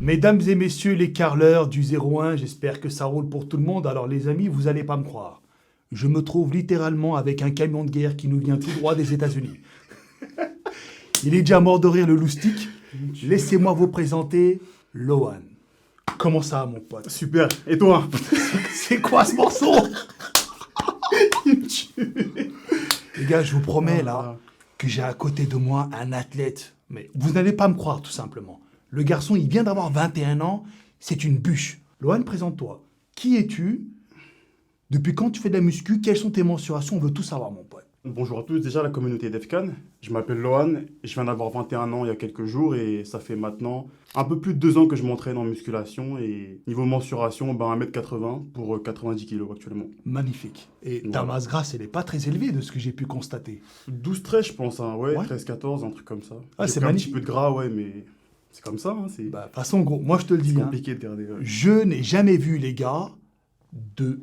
Mesdames et messieurs les carleurs du 01, j'espère que ça roule pour tout le monde. Alors les amis, vous allez pas me croire. Je me trouve littéralement avec un camion de guerre qui nous vient tout droit des États-Unis. Il est déjà mort de rire le loustic. Laissez-moi vous présenter Lohan. Comment ça, mon pote? Super. Et toi? C'est quoi ce morceau? Il me tue. Les gars, je vous promets là que j'ai à côté de moi un athlète. Mais vous n'allez pas me croire tout simplement. Le garçon, il vient d'avoir 21 ans. C'est une bûche. Lohan, présente-toi. Qui es-tu? Depuis quand tu fais de la muscu? Quelles sont tes mensurations? On veut tout savoir, mon pote. Bonjour à tous, déjà la communauté d'EFCAN. Je m'appelle Lohan, je viens d'avoir 21 ans il y a quelques jours et ça fait maintenant un peu plus de 2 ans que je m'entraîne en musculation et niveau mensuration, 1m80 pour 90 kg actuellement. Magnifique. Et ta Voilà. masse grasse, elle n'est pas très élevée de ce que j'ai pu constater. 12-13 je pense, hein, ouais, Ouais. 13-14, un truc comme ça. Ah, J'ai c'est pris un magnifique. petit peu de gras, ouais, mais c'est comme ça, hein, c'est Bah, de toute façon, gros, moi je te le dis. compliqué de garder. Ouais. Je n'ai jamais vu, les gars, de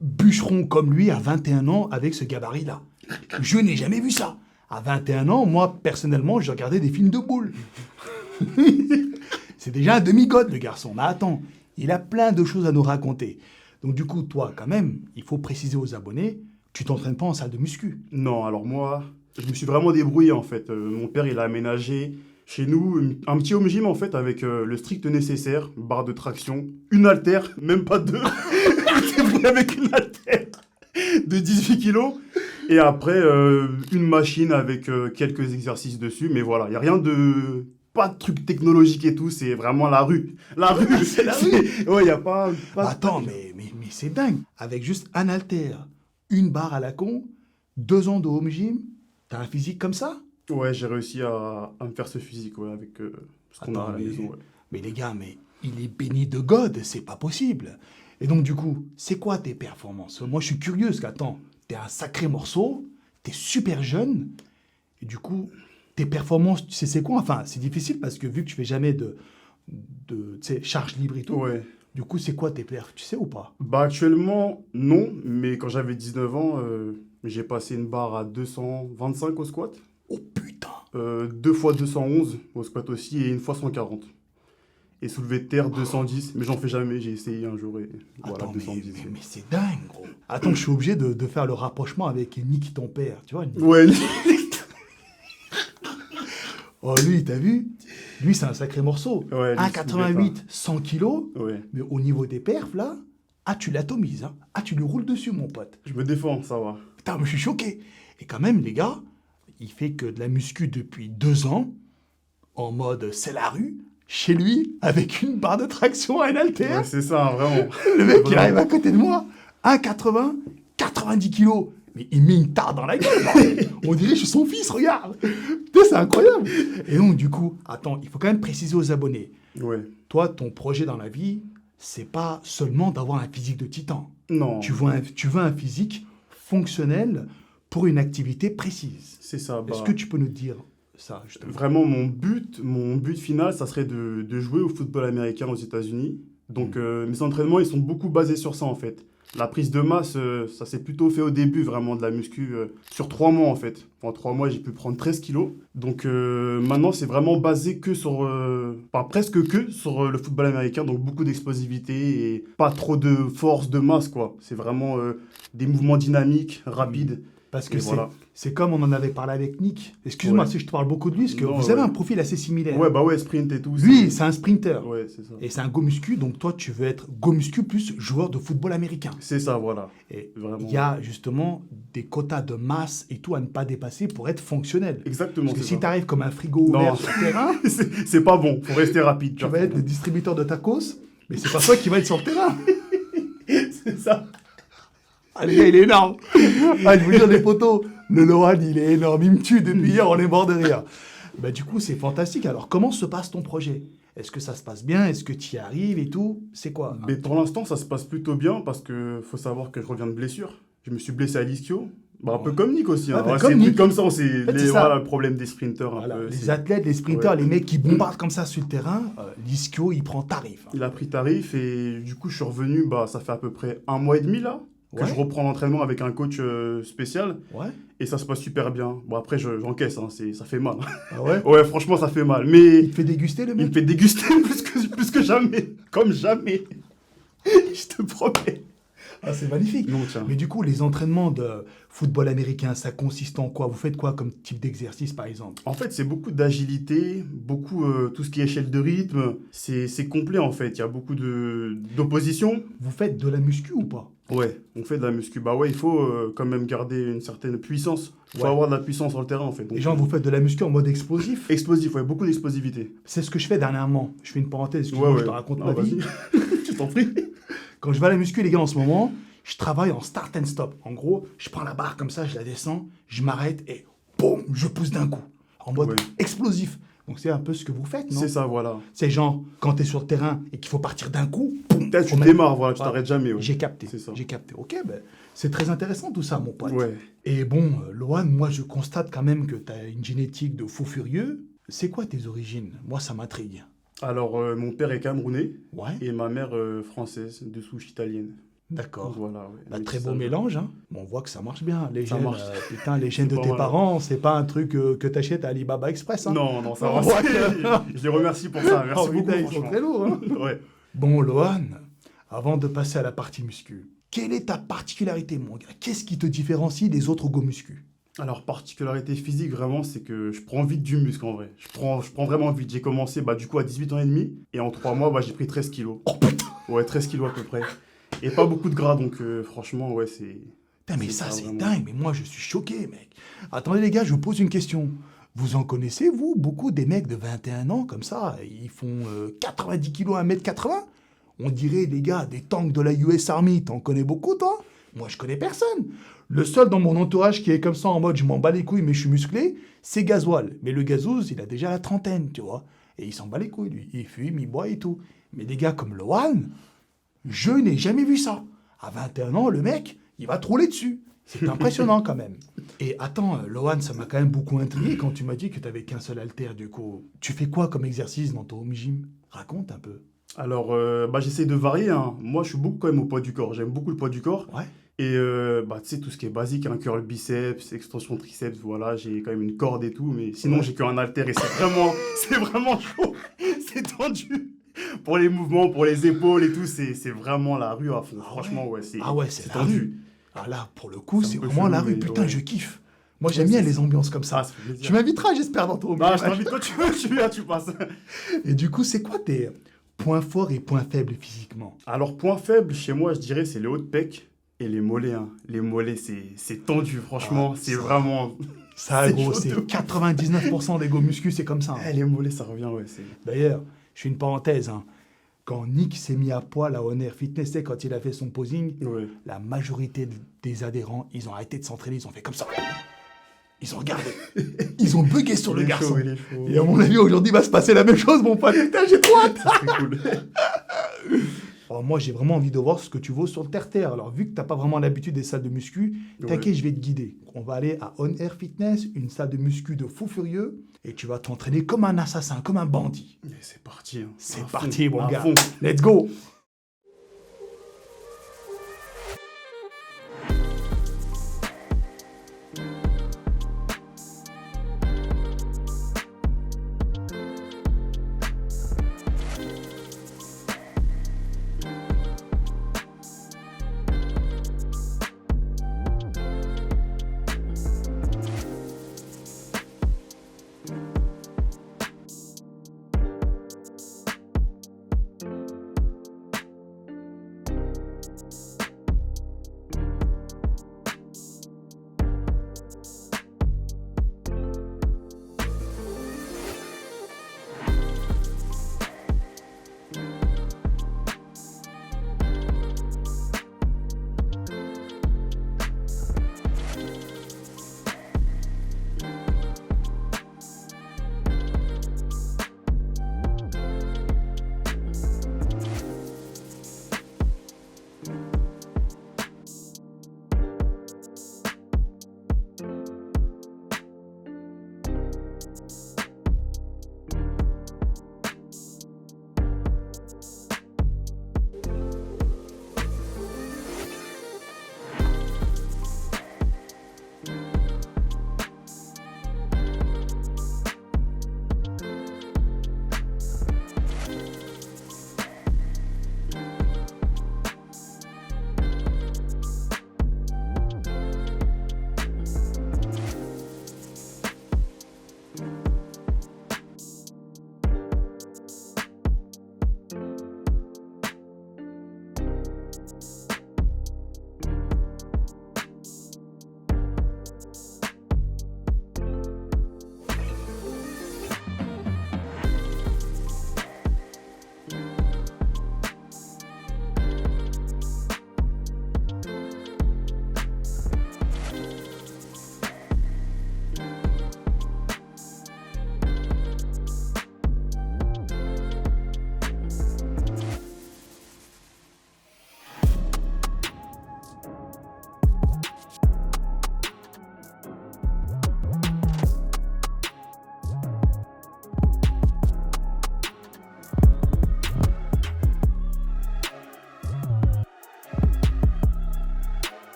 bûcheron comme lui à 21 ans avec ce gabarit-là. Je n'ai jamais vu ça. À 21 ans, moi, personnellement, je regardais des films de boules. C'est déjà un demi-god, le garçon. Mais attends, il a plein de choses à nous raconter. Donc du coup, toi, quand même, il faut préciser aux abonnés, tu t'entraînes pas en salle de muscu. Non, alors moi, je me suis vraiment débrouillé en fait. Mon père, il a aménagé chez nous un petit home gym en fait avec le strict nécessaire, barre de traction, une haltère, même pas deux. C'est vrai, avec une haltère de 18 kilos. Et après, une machine avec quelques exercices dessus. Mais voilà, il n'y a rien de... Pas de truc technologique et tout, c'est vraiment la rue. La rue, C'est la rue. Ouais, il n'y a pas... Attends, mais c'est dingue. Avec juste un haltère, une barre à la con, 2 ans de home gym, t'as un physique comme ça? Ouais, j'ai réussi à me faire ce physique ouais, avec ce qu'on a Attends, à la maison. Ouais. mais les gars, mais il est béni de God, c'est pas possible. Et donc du coup, c'est quoi tes performances? Moi, je suis curieux, parce qu'attends, t'es un sacré morceau, t'es super jeune, et du coup, tes performances, tu sais c'est quoi? Enfin, c'est difficile parce que vu que tu fais jamais de tu sais, charge libre et tout, Ouais. du coup, c'est quoi tes perfs? Tu sais ou pas? Bah actuellement, non, mais quand j'avais 19 ans, j'ai passé une barre à 225 au squat, Oh putain! 2 fois 211 au squat aussi et une fois 140. Et soulevé de terre 210, mais j'en fais jamais, j'ai essayé un jour et voilà, Attends, 210. mais c'est dingue, gros. Attends, je suis obligé de faire le rapprochement avec Nick, ton père. Tu vois, Nick. Ouais, Oh, lui, t'as vu? Lui, c'est un sacré morceau. Ouais, lui, 1,88, 100 kilos. ouais, Mais au niveau des perfs, là, ah, tu l'atomises. Hein. Ah, tu lui roules dessus, mon pote. je me défends, ça va. Putain, mais je suis choqué. Et quand même, les gars, il fait que de la muscu depuis 2 ans, en mode c'est la rue, chez lui, avec une barre de traction à un haltère. Ouais, c'est ça, hein, vraiment. Le mec, il Vraiment. arrive à côté de moi, 1,80, 90 kilos. Mais il met une tarte dans la gueule. bordel. On dirait que je suis son fils, regarde. Putain, c'est incroyable. Et donc, du coup, attends, il faut quand même préciser aux abonnés. Ouais. Toi, ton projet dans la vie, c'est pas seulement d'avoir un physique de titan. Non, Tu veux un physique fonctionnel pour une activité précise. c'est ça. Est-ce bah, que tu peux nous dire ça, justement? Vraiment, mon but final, ça serait de jouer au football américain aux États-Unis. Donc, mes entraînements, ils sont beaucoup basés sur ça, en fait. La prise de masse, ça s'est plutôt fait au début, vraiment, de la muscu, sur 3 mois, en fait. En 3 mois, j'ai pu prendre 13 kilos. Donc, maintenant, c'est vraiment basé que sur... enfin, presque que sur le football américain. Donc, beaucoup d'explosivité et pas trop de force, de masse, quoi. C'est vraiment des mouvements dynamiques, rapides. Parce que Et c'est voilà. c'est comme on en avait parlé avec Nick. Excuse-moi Ouais. si je te parle beaucoup de lui, parce que Non, vous avez ouais. un profil assez similaire. Ouais, bah ouais, sprint et tout. Lui, c'est un sprinter. Ouais, c'est ça. Et c'est un go muscu, donc toi, tu veux être go muscu plus joueur de football américain. C'est ça, voilà. Et Vraiment. il y a justement des quotas de masse et tout à ne pas dépasser pour être fonctionnel. Exactement, Parce que c'est si ça. tu arrives comme un frigo Non. ouvert sur le terrain, C'est pas bon, faut rester rapide. tu vas être le distributeur de tacos, mais c'est pas toi qui va être sur le terrain. C'est ça. Ah, le gars, il est énorme. Ah, je vous dire, les potos, le Lohan, il est énorme. Il me tue depuis hier, on est mort de rire. Bah, du coup, c'est fantastique. Alors, comment se passe ton projet? Est-ce que ça se passe bien? Est-ce que tu y arrives et tout? C'est quoi? Mais pour l'instant, ça se passe plutôt bien parce que faut savoir que je reviens de blessure. Je me suis blessé à l'ischio. Bah, un peu Ouais. comme Nick aussi. Hein. Ouais, bah, Ouais, comme c'est des trucs Nick. comme ça, c'est fait, c'est ça. voilà, le problème des sprinters. Un Voilà, peu, les c'est- athlètes, les sprinters, Ouais. les mecs qui bombardent comme ça sur le terrain, l'ischio, il prend tarif. Hein. Il a pris tarif et du coup, je suis revenu, bah, ça fait à peu près 1 mois et demi là. que Ouais. je reprends l'entraînement avec un coach spécial Ouais. et ça se passe super bien. Bon, après, j'encaisse, hein, ça fait mal. Ah ouais. Ouais, franchement, ça fait mal. Mais Il te fait déguster le il me mec? fait déguster plus que jamais. Comme jamais. Je te promets. Ah, c'est magnifique. Non, tiens. Mais du coup, les entraînements de football américain, ça consiste en quoi? Vous faites quoi comme type d'exercice, par exemple? En fait, c'est beaucoup d'agilité, beaucoup tout ce qui est échelle de rythme. C'est complet en fait. Il y a beaucoup d'opposition. Vous faites de la muscu ou pas? Ouais, on fait de la muscu. Bah ouais, il faut quand même garder une certaine puissance. Il faut Ouais. avoir de la puissance sur le terrain en fait. Donc, Et genre, vous faites de la muscu en mode explosif? explosif, ouais, beaucoup d'explosivité. C'est ce que je fais dernièrement. Je fais une parenthèse, excuse-moi, je te raconte ma vie. vas-y. Je t'en prie. Quand je vais à la muscu, les gars, en ce moment, je travaille en start and stop. En gros, je prends la barre comme ça, je la descends, je m'arrête et boum, je pousse d'un coup. En mode Ouais. explosif. Donc c'est un peu ce que vous faites, non? C'est ça, voilà. C'est genre, quand tu es sur le terrain et qu'il faut partir d'un coup, boum, Peut-être faut tu mettre- démarres, voilà, tu Ouais. t'arrêtes jamais. Ouais. J'ai capté. C'est ça. J'ai capté. Ok, ben, c'est très intéressant tout ça, mon pote. Ouais. Et bon, Lohan, moi je constate quand même que tu as une génétique de fou furieux. C'est quoi tes origines? Moi, ça m'intrigue. Alors, mon père est camerounais Ouais, et ma mère française, de souche italienne. d'accord. Voilà, ouais. Bah, très Métissage. beau mélange, hein. Bon, on voit que ça marche bien. Les Ça gènes, marche. putain, les gènes de pas tes mal. parents, c'est pas un truc que t'achètes à Alibaba Express, hein. Non, non, ça Non, va. ouais. Je les remercie pour ça. Merci Oh, beaucoup, putain, ils sont franchement. très lourds, hein. Ouais. Bon, Lohan, avant de passer à la partie muscu, quelle est ta particularité, mon gars? Qu'est-ce qui te différencie des autres go muscu? Alors, particularité physique, vraiment, c'est que je prends vite du muscle, en vrai. Je prends vraiment vite. J'ai commencé, bah, du coup, à 18 ans et demi. Et en 3 mois, bah, j'ai pris 13 kilos. Oh putain! Ouais, 13 kilos à peu près. Et pas beaucoup de gras, donc franchement, ouais, c'est... Putain, mais C'est ça, ça, c'est vraiment. dingue. Mais moi, je suis choqué, mec. Attendez, les gars, je vous pose une question. Vous en connaissez, vous, beaucoup des mecs de 21 ans, comme ça, ils font 90 kilos à 1m80? On dirait, les gars, des tanks de la US Army. T'en connais beaucoup, toi? Moi, je connais personne. Le seul dans mon entourage qui est comme ça, en mode, je m'en bats les couilles, mais je suis musclé, c'est Gasoil. Mais le gazouz, il a déjà la trentaine, tu vois. Et il s'en bat les couilles, lui. Il fume, il boit et tout. Mais des gars comme Lohan, je n'ai jamais vu ça. À 21 ans, le mec, il va te rouler dessus. C'est impressionnant quand même. Et attends, Lohan, ça m'a quand même beaucoup intrigué quand tu m'as dit que tu n'avais qu'un seul haltère, du coup. Tu fais quoi comme exercice dans ton home gym? Raconte un peu. Alors, bah, j'essaie de varier, hein. Moi, je suis beaucoup quand même au poids du corps. J'aime beaucoup le poids du corps. Ouais. Et bah, tu sais, tout ce qui est basique, un curl biceps, extension triceps, voilà, j'ai quand même une corde et tout. Mais sinon, Ouais. j'ai qu'un haltère et c'est vraiment chaud. C'est tendu. Pour les mouvements, pour les épaules et tout, c'est vraiment la rue à fond. Ah Franchement, ouais. ouais, c'est Ah ouais, c'est la tendu. rue. Ah là, pour le coup, C'est un c'est peu vraiment chelou, la rue. mais Putain, ouais. je kiffe. Moi, j'aime Ouais, bien c'est les ça. ambiances comme ça. Ah, ça fait plaisir. Tu m'inviteras, j'espère, dans ton home Ah, gym. je t'invite quand tu veux, tu viens, tu passes. Et du coup, c'est quoi tes points forts et points faibles physiquement? Alors, point faible, chez moi, je dirais, c'est les hauts de pec et les mollets. Hein. Les mollets, c'est tendu, franchement. Ah, c'est ça- vraiment... Ça, C'est gros, chaud c'est de ouf. 99% des go muscu, c'est comme ça. hein. Eh, les mollets, ça revient, ouais. D'ailleurs, je fais une parenthèse. Hein. Quand Nick s'est mis à poil à On Air Fitness, c'est quand il a fait son posing, Ouais. la majorité des adhérents, ils ont arrêté de s'entraîner, ils ont fait comme ça. Ils ont regardé. Ils ont bugué sur le Il est garçon. chaud, il est chaud. Et à mon avis, aujourd'hui, il va se passer la même chose, mon pote. Putain, j'ai trop hâte. Ça serait cool. Alors moi, j'ai vraiment envie de voir ce que tu vaux sur le terre-terre. Alors, vu que tu n'as pas vraiment l'habitude des salles de muscu, t'inquiète, je vais te guider. On va aller à On Air Fitness, une salle de muscu de fou furieux, et tu vas t'entraîner comme un assassin, comme un bandit. Et c'est parti. Hein. C'est À parti, fond, mon à gars. fond. Let's go.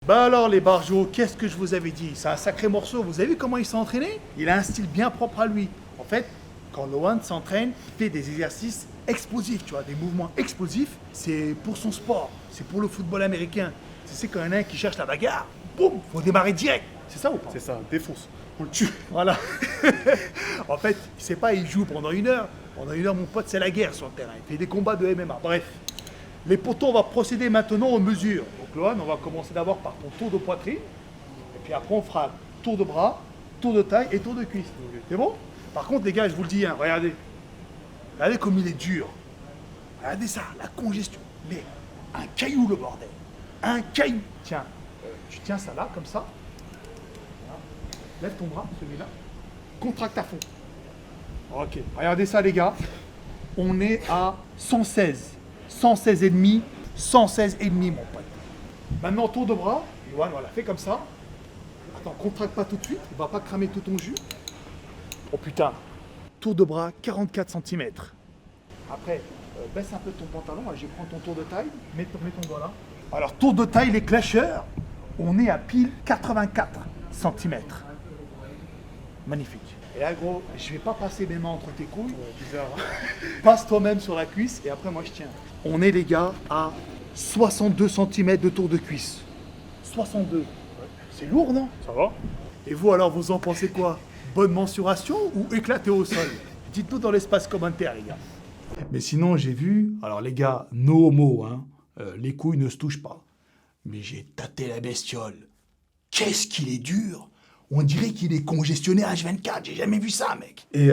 Bah alors les barjots, qu'est-ce que je vous avais dit? C'est un sacré morceau, vous avez vu comment il s'est entraîné? Il a un style bien propre à lui. En fait, quand Lohan s'entraîne, il fait des exercices explosifs, tu vois, des mouvements explosifs, c'est pour son sport, c'est pour le football américain. C'est quand il y en a un qui cherche la bagarre, boum, faut démarrer direct. C'est ça ou pas? C'est ça, défonce. On le tue. Voilà. En fait, il sait pas, il joue pendant 1 heure. Pendant 1 heure, mon pote, c'est la guerre sur le terrain. Il fait des combats de MMA. Bref. Les potos, on va procéder maintenant aux mesures. Donc, Lohan, on va commencer d'abord par ton tour de poitrine. Et puis après, on fera tour de bras, tour de taille et tour de cuisse. C'est bon? Par contre, les gars, je vous le dis, hein, regardez. Regardez comme il est dur. Regardez ça, la congestion. Mais un caillou, le bordel. Un caillou. Tiens, tu tiens ça là, comme ça. Voilà. Lève ton bras, celui-là. Contracte à fond. Ok, regardez ça, les gars. On est à 116. 116 et demi, 116 et demi, mon pote. Maintenant, tour de bras. Lohan, voilà, fais comme ça. Attends, contracte pas tout de suite. Il va pas cramer tout ton jus. Oh putain. Tour de bras, 44 cm. Après, baisse un peu ton pantalon. Je vais prendre ton tour de taille. Mets ton doigt là. Alors, tour de taille, les clasheurs. On est à pile 84 cm. Magnifique. Et là, gros, je vais pas passer mes mains entre tes couilles. Ouais, bizarre. Passe toi-même sur la cuisse et après, moi, je tiens. On est, les gars, à 62 cm de tour de cuisse. 62. Ouais. C'est lourd, non? Ça va? Et vous, alors, vous en pensez quoi? Bonne mensuration ou éclaté au sol? Dites-nous dans l'espace commentaire, les gars. Mais sinon, j'ai vu... Alors, les gars, no homo, hein. Les couilles ne se touchent pas. Mais j'ai tâté la bestiole. Qu'est-ce qu'il est dur! On dirait qu'il est congestionné H24, j'ai jamais vu ça, mec. Et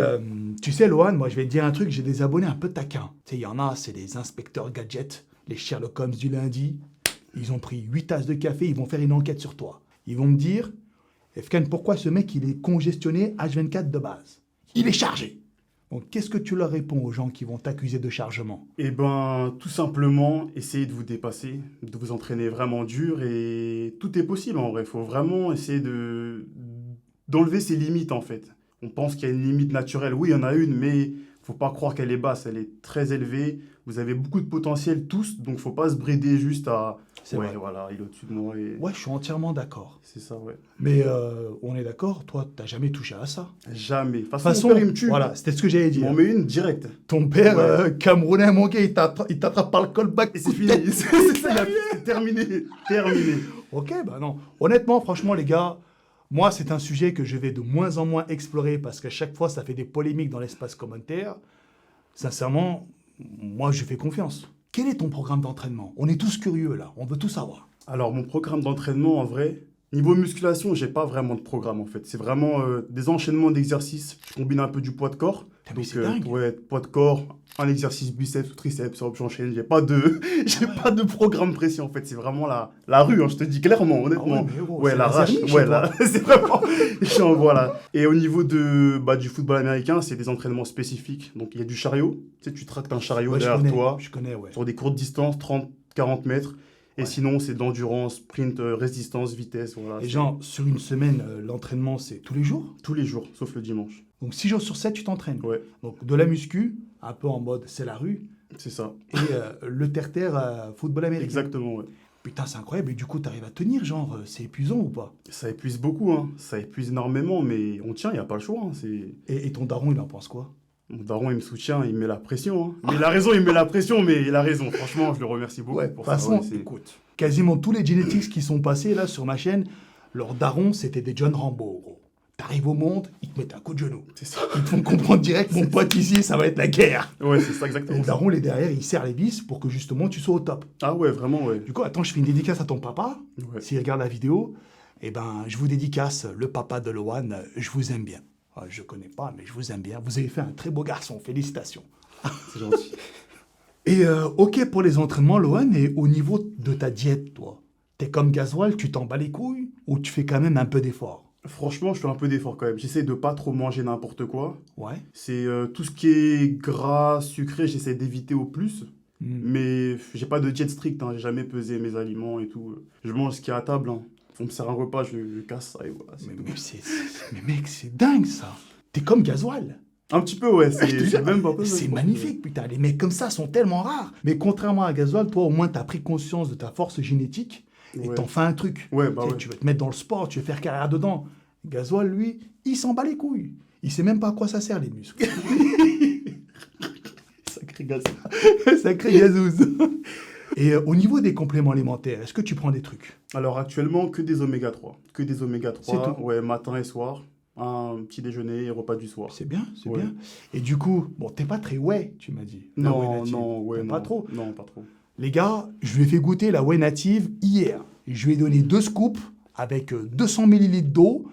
tu sais, Lohan, moi je vais te dire un truc, j'ai des abonnés un peu taquins. Tu sais, il y en a, c'est des inspecteurs gadgets, les Sherlock Holmes du lundi. Ils ont pris 8 tasses de café, ils vont faire une enquête sur toi. Ils vont me dire, Efkan, pourquoi ce mec il est congestionné H24 de base? Il est chargé. Donc qu'est-ce que tu leur réponds aux gens qui vont t'accuser de chargement? Eh ben, tout simplement, essayez de vous dépasser, de vous entraîner vraiment dur et tout est possible en vrai. Il faut vraiment essayer d'enlever ses limites en fait. On pense qu'il y a une limite naturelle. Oui, il y en a une, mais faut pas croire qu'elle est basse. Elle est très élevée. Vous avez beaucoup de potentiel tous, donc faut pas se brider juste à... C'est ouais, vrai. voilà, il est au-dessus de moi et... Ouais, je suis entièrement d'accord. C'est ça, ouais. Mais on est d'accord, toi, t'as jamais touché à ça. Jamais. De toute De toute façon, façon, mon père, il me tue. voilà, c'était ce que j'allais Il dire. m'en met une directe. Ton père, Ouais. Camerounais, mon gars, il t'attrape par le callback. Et c'est fini. C'est ça, c'est terminé. Terminé. Ok, bah non. Honnêtement, franchement, les gars, moi, c'est un sujet que je vais de moins en moins explorer parce qu'à chaque fois, ça fait des polémiques dans l'espace commentaire. Sincèrement, moi, je fais confiance. Quel est ton programme d'entraînement? On est tous curieux, là. On veut tout savoir. Alors, mon programme d'entraînement, en vrai, niveau musculation, j'ai pas vraiment de programme, en fait. C'est vraiment des enchaînements d'exercices. Je combine un peu du poids de corps. Putain, mais c'est dingue. Ouais, poids de corps, un exercice biceps ou triceps, hop, j'enchaîne. J'ai pas de programme précis, en fait. C'est vraiment la rue, hein, je te dis clairement, honnêtement. Ah ouais, mais gros, Ouais, c'est la la rage. zermie chez Ouais, toi. là, c'est vraiment... Voilà. Et au niveau du football américain, c'est des entraînements spécifiques. Donc, il y a du chariot. Tu sais, tu tractes un chariot Ouais, derrière toi. je connais, ouais. Sur des courtes distances, 30, 40 mètres. Et Ouais. sinon, c'est de l'endurance, sprint, résistance, vitesse. Voilà, Et c'est genre, sur une semaine, l'entraînement, c'est tous les jours? tous les jours, sauf le dimanche. Donc 6 jours sur 7, tu t'entraînes. Ouais, Donc de la muscu, un peu en mode c'est la rue, c'est ça. et le terre-terre football américain. Exactement, ouais. Putain, c'est incroyable. Et du coup, t'arrives à tenir, genre, c'est épuisant ou pas? Ça épuise beaucoup, hein. Ça épuise énormément, mais on tient, il n'y a pas le choix. Hein. Et ton daron, il en pense quoi? Mon daron, il me soutient, il me met la pression. Hein. Mais il a raison, il me met la pression, mais il a raison. Franchement, je le remercie beaucoup Ouais, de toute pour ça. façon, Ouais, écoute, quasiment tous les genetics qui sont passés là sur ma chaîne, leurs darons, c'était des John Rambo, gros. T'arrives au monde, ils te mettent un coup de genou. C'est ça. Ils te font comprendre direct, mon pote ici, ça va être la guerre. Ouais, c'est ça, Et exactement. le Ça. daron, il est derrière, il serre les vis pour que justement tu sois au top. Ah ouais, vraiment, ouais. Du coup, attends, je fais une dédicace à ton papa. Ouais. S'il regarde la vidéo, eh ben, je vous dédicace le papa de Lohan. Je vous aime bien. Je connais pas, mais je vous aime bien. Vous avez fait un très beau garçon. Félicitations. C'est gentil. Et ok pour les entraînements, Lohan, et au niveau de ta diète, toi, t'es comme Gasoil, tu t'en bats les couilles ou tu fais quand même un peu d'effort? Franchement, je fais un peu d'effort quand même. J'essaie de pas trop manger n'importe quoi. Ouais. C'est tout ce qui est gras, sucré, j'essaie d'éviter au plus. Hmm. Mais j'ai pas de diète stricte, hein. J'ai jamais pesé mes aliments et tout. Je mange ce qu'il y a à table. Hein. On me sert un repas, je casse ça et voilà. c'est tout. Mais mec, c'est dingue ça. T'es comme Gasoil. Un petit peu, ouais. Je te C'est jure, même pas peu. c'est magnifique, putain. Les mecs comme ça sont tellement rares. Mais contrairement à Gasoil, toi, au moins, t'as pris conscience de ta force génétique et Ouais. t'en fais un truc. Ouais, bah Tu sais, ouais. tu veux te mettre dans le sport, tu veux faire carrière dedans. Gasoil, lui, il s'en bat les couilles. Il sait même pas à quoi ça sert, les muscles. Sacré gaz. Sacré gazouze. Et au niveau des compléments alimentaires, est-ce que tu prends des trucs? Alors actuellement, que des oméga 3. Que des oméga C'est 3, tout. ouais, matin et soir. Un petit déjeuner et repas du soir. C'est bien, c'est Ouais. bien. Et du coup, bon, t'es pas très whey, tu m'as dit. La whey Non, native. non, ouais, T'aimes non. pas trop. Non, pas trop. Les gars, je lui ai fait goûter la whey native hier. Et je lui ai donné 2 scoops avec 200 millilitres d'eau.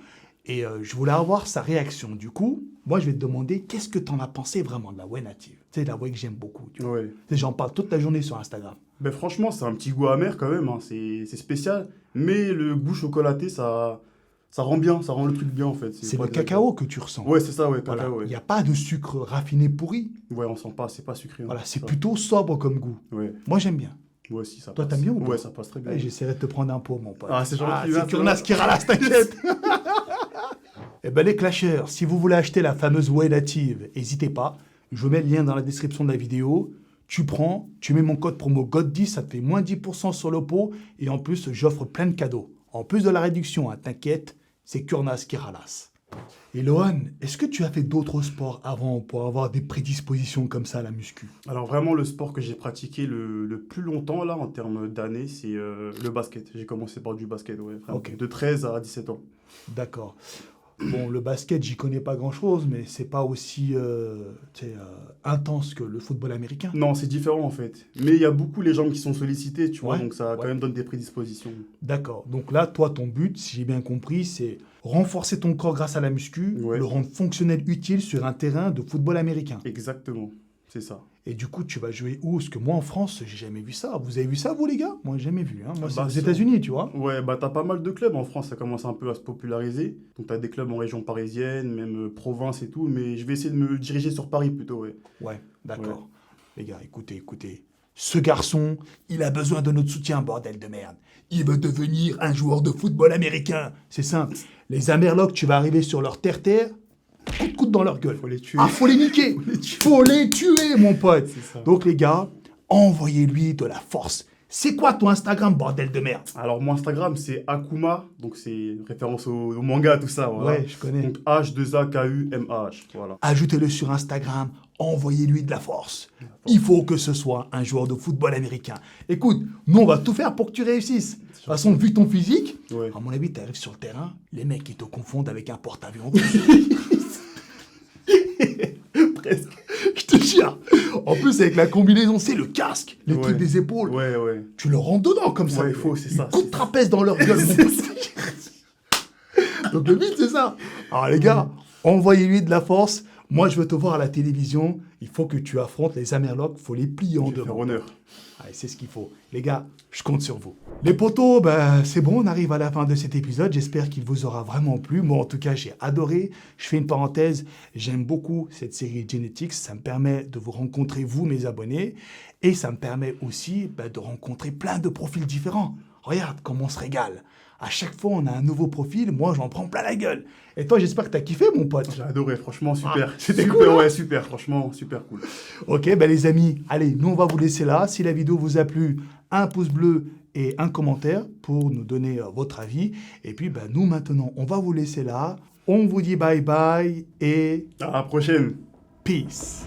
Et je voulais avoir sa réaction. Du coup, moi, je vais te demander qu'est-ce que t'en as pensé vraiment de la whey native. C'est la whey que j'aime beaucoup. Tu vois. Ouais. Tu sais, j'en parle toute la journée sur Instagram. Ben franchement, c'est un petit goût amer quand même, hein. C'est spécial. Mais le goût chocolaté, ça rend bien, ça rend le truc bien en fait. C'est pas le désagréable. cacao que tu ressens. Ouais, c'est ça, ouais, Voilà. cacao, Il ouais. n'y a pas de sucre raffiné pourri. Ouais, on sent pas, c'est pas sucré. hein. Voilà, c'est Ça. plutôt sobre comme goût. Ouais, Moi, j'aime bien. moi aussi, ça Toi, passe. t'aimes bien ou pas? Ouais, ça passe très bien. Ouais, j'essaierai de te prendre un pot, mon pote. Ah, c'est gentil, c'est merci, Kurnas ouais. qui ralasse, t'inquiète. Eh ben, les clashers, si vous voulez acheter la fameuse whey native, n'hésitez pas. Je vous mets le lien dans la description de la vidéo. Tu prends, tu mets mon code promo GOD10, ça te fait moins 10% sur le pot. Et en plus, j'offre plein de cadeaux. En plus de la réduction, hein, t'inquiète, c'est Kurnas qui ralasse. Et Lohan, est-ce que tu as fait d'autres sports avant pour avoir des prédispositions comme ça à la muscu? Alors vraiment, le sport que j'ai pratiqué le plus longtemps là, en termes d'années, c'est le basket. J'ai commencé par du basket, ouais, vraiment. Ok. De 13 à 17 ans. D'accord. Bon, le basket, j'y connais pas grand-chose, mais c'est pas aussi tu sais, intense que le football américain. Non, c'est différent en fait. Mais il y a beaucoup les jambes qui sont sollicitées, tu vois, Ouais, donc ça ouais. quand même donne des prédispositions. D'accord. Donc là, toi, ton but, si j'ai bien compris, c'est renforcer ton corps grâce à la muscu, Ouais. le rendre fonctionnel utile sur un terrain de football américain. Exactement, c'est ça. Et du coup, tu vas jouer où? Parce que moi, en France, j'ai jamais vu ça. Vous avez vu ça, vous, les gars? Moi, j'ai jamais vu. Hein. Moi, c'est Bah, aux sur- États-Unis, tu vois. Ouais, bah t'as pas mal de clubs en France, ça commence un peu à se populariser. Donc t'as des clubs en région parisienne, même province et tout, mais je vais essayer de me diriger sur Paris plutôt, ouais. Ouais, d'accord. Les gars, écoutez. Ce garçon, il a besoin de notre soutien, bordel de merde. Il veut devenir un joueur de football américain. C'est simple. Les Amerlocs, tu vas arriver sur leur terre-terre, coup de coude dans leur gueule. Faut les tuer. Ah, faut les niquer. Faut les tuer, mon pote. C'est ça. Donc, les gars, envoyez-lui de la force. C'est quoi ton Instagram, bordel de merde? Alors mon Instagram c'est Akuma, donc c'est référence au manga, tout ça, voilà. Ouais, je connais. Donc H2AKUMAH, voilà. Ajoutez-le sur Instagram, envoyez-lui de la force. Il faut que ce soit un joueur de football américain. Écoute, nous, on va tout faire pour que tu réussisses. De toute façon, vu ton physique, Ouais. à mon avis, tu arrives sur le terrain, les mecs, ils te confondent avec un porte-avions. Presque. Je te jure. En plus, avec la combinaison, c'est le casque, les Ouais. trucs des épaules. Ouais, ouais. Tu le rentres dedans comme ça. Ouais, il faut, c'est ça, Coup de c'est trapèze dans leur gueule, mon pote. Donc le but, c'est ça. Alors les gars, envoyez-lui de la force. Moi, je veux te voir à la télévision. Il faut que tu affrontes les Amerlocs. Il faut les plier en Je vais deux. faire honneur. Allez, c'est ce qu'il faut. Les gars, je compte sur vous. Les potos, ben, c'est bon, on arrive à la fin de cet épisode. J'espère qu'il vous aura vraiment plu. Moi, en tout cas, j'ai adoré. Je fais une parenthèse. J'aime beaucoup cette série Genetics. Ça me permet de vous rencontrer, vous, mes abonnés. Et ça me permet aussi de rencontrer plein de profils différents. Regarde comment on se régale. À chaque fois, on a un nouveau profil. Moi, j'en prends plein la gueule. Et toi, j'espère que t'as kiffé, mon pote. J'ai adoré, franchement, super. c'était Super, cool, hein? ouais, super, franchement, super cool. Ok, ben les amis, allez, nous on va vous laisser là. Si la vidéo vous a plu, un pouce bleu et un commentaire pour nous donner votre avis. Et puis ben, nous maintenant, on va vous laisser là. On vous dit bye bye et À la prochaine. peace.